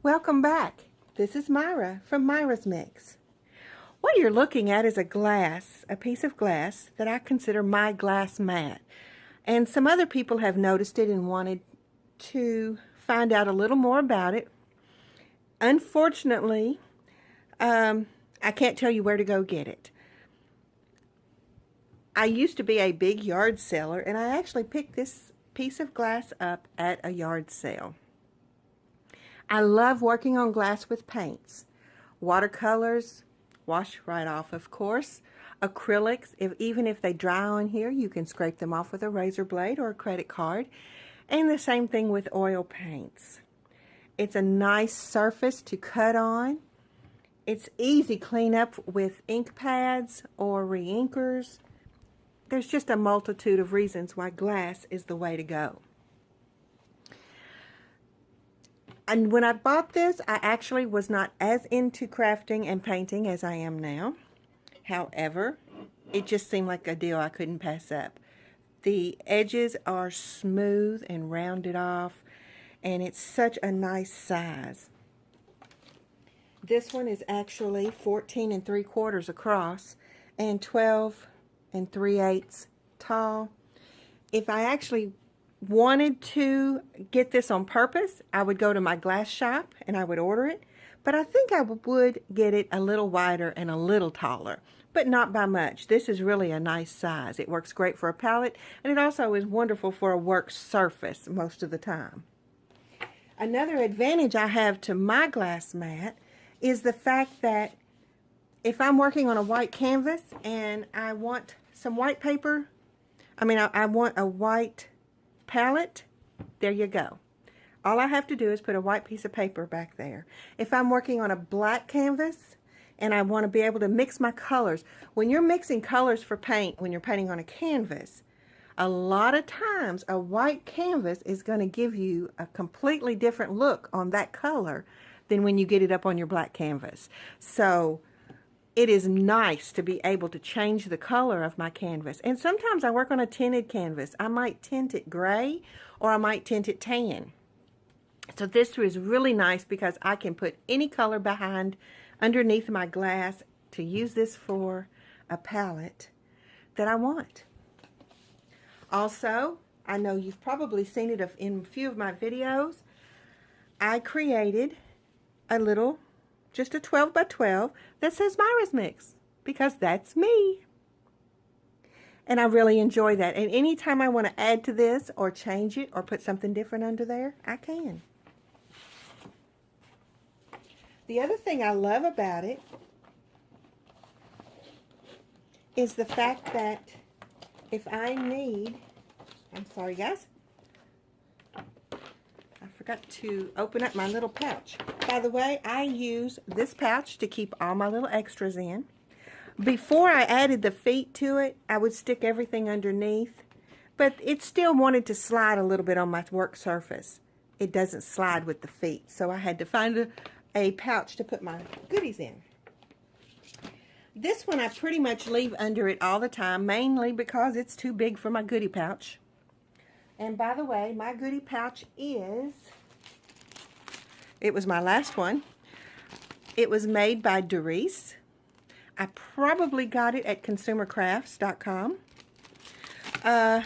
Welcome back. This is Myra from MirA's Mix. What you're looking at is a piece of glass that I consider my glass mat. And some other people have noticed it and wanted to find out a little more about it. Unfortunately, I can't tell you where to go get it. I used to be a big yard seller, and I actually picked this piece of glass up at a yard sale. I love working on glass with paints. Watercolors, wash right off, of course. Acrylics, even if they dry on here, you can scrape them off with a razor blade or a credit card. And the same thing with oil paints. It's a nice surface to cut on. It's easy cleanup with ink pads or re-inkers. There's just a multitude of reasons why glass is the way to go. And when I bought this, I actually was not as into crafting and painting as I am now. However, it just seemed like a deal I couldn't pass up. The edges are smooth and rounded off, and it's such a nice size. This one is actually 14 3/4 across and 12 3/8 tall. If I actually wanted to get this on purpose, I would go to my glass shop and I would order it, but I think I would get it a little wider and a little taller, but not by much. This is really a nice size. It works great for a palette, and it also is wonderful for a work surface most of the time. Another advantage I have to my glass mat is the fact that if I'm working on a white canvas and I want some white paper, I want a white palette, there you go. All I have to do is put a white piece of paper back there. If I'm working on a black canvas and I want to be able to mix my colors, when you're mixing colors for paint, when you're painting on a canvas, a lot of times a white canvas is going to give you a completely different look on that color than when you get it up on your black canvas. So it is nice to be able to change the color of my canvas. And sometimes I work on a tinted canvas. I might tint it gray or I might tint it tan. So this is really nice because I can put any color underneath my glass to use this for a palette that I want. Also, I know you've probably seen it in a few of my videos. I created just a 12 by 12 that says MirA's Mix, because that's me. And I really enjoy that. And anytime I want to add to this or change it or put something different under there, I can. The other thing I love about it is the fact that if I need, I'm sorry guys, I forgot to open up my little pouch. By the way, I use this pouch to keep all my little extras in. Before I added the feet to it, I would stick everything underneath, but it still wanted to slide a little bit on my work surface. It doesn't slide with the feet, so I had to find a pouch to put my goodies in. This one I pretty much leave under it all the time, mainly because it's too big for my goodie pouch. And by the way, my goodie pouch it was my last one. It was made by Doris. I probably got it at consumercrafts.com. But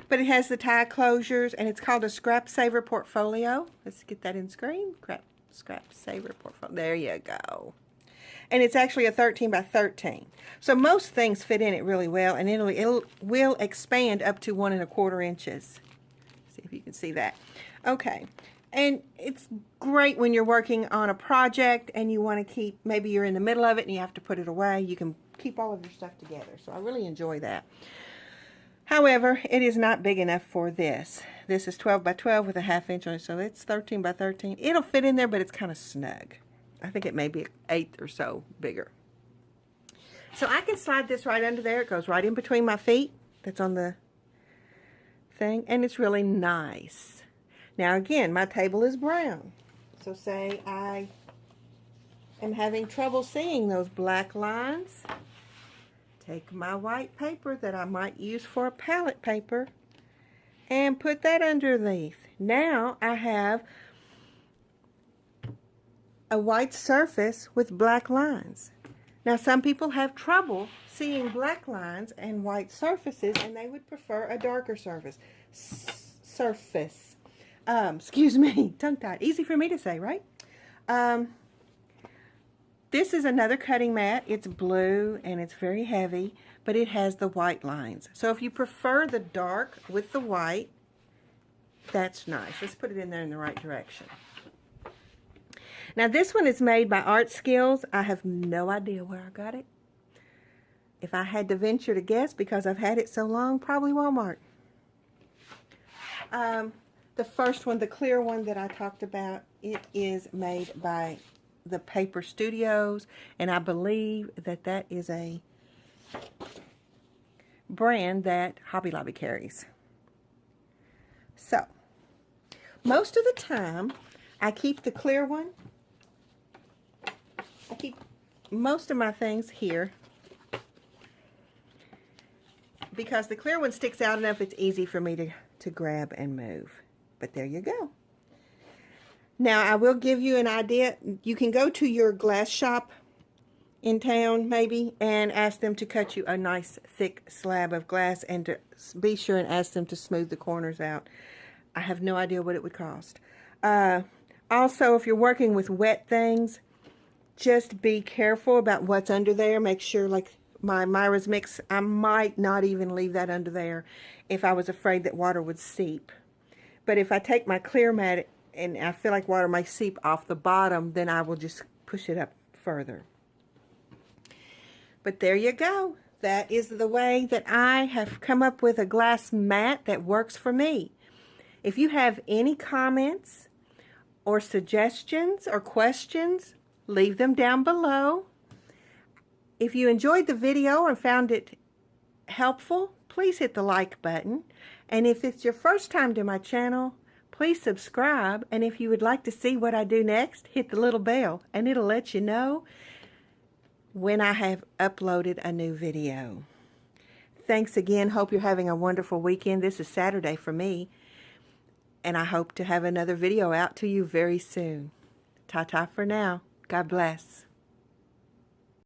it has the tie closures, and it's called a Scrap Saver Portfolio. Let's get that in screen. Scrap Saver Portfolio. There you go. And it's actually a 13 by 13. So most things fit in it really well, and it will expand up to 1 1/4 inches. See if you can see that. Okay. And it's great when you're working on a project and you want to keep, maybe you're in the middle of it and you have to put it away. You can keep all of your stuff together. So I really enjoy that. However, it is not big enough for this. This is 12 by 12 with a 1/2 inch on it, so it's 13 by 13. It'll fit in there, but it's kind of snug. I think it may be 1/8 or so bigger. So I can slide this right under there. It goes right in between my feet. That's on the thing, and it's really nice. Now again, my table is brown. So say I am having trouble seeing those black lines. Take my white paper that I might use for a palette paper and put that underneath. Now I have a white surface with black lines. Now, some people have trouble seeing black lines and white surfaces, and they would prefer a darker surface. Excuse me, tongue-tied. Easy for me to say, right? This is another cutting mat. It's blue, and it's very heavy, but it has the white lines. So if you prefer the dark with the white, that's nice. Let's put it in there in the right direction. Now, this one is made by Art Skills. I have no idea where I got it. If I had to venture to guess, because I've had it so long, probably Walmart. The first one, the clear one that I talked about, it is made by the Paper Studios, and I believe that that is a brand that Hobby Lobby carries. So, most of the time, I keep the clear one. I keep most of my things here because the clear one sticks out enough it's easy for me to grab and move. But there you go. Now, I will give you an idea. You can go to your glass shop in town, maybe, and ask them to cut you a nice thick slab of glass, and to be sure and ask them to smooth the corners out. I have no idea what it would cost. Also, if you're working with wet things, just be careful about what's under there. Make sure, like my MirA's mix, I might not even leave that under there if I was afraid that water would seep. But if I take my clear mat and I feel like water might seep off the bottom, then I will just push it up further. But there you go. That is the way that I have come up with a glass mat that works for me. If you have any comments or suggestions or questions, leave them down below. If you enjoyed the video and found it helpful, please hit the like button. And if it's your first time to my channel, please subscribe. And if you would like to see what I do next, hit the little bell and it'll let you know when I have uploaded a new video. Thanks again. Hope you're having a wonderful weekend. This is Saturday for me. And I hope to have another video out to you very soon. Ta-ta for now. God bless.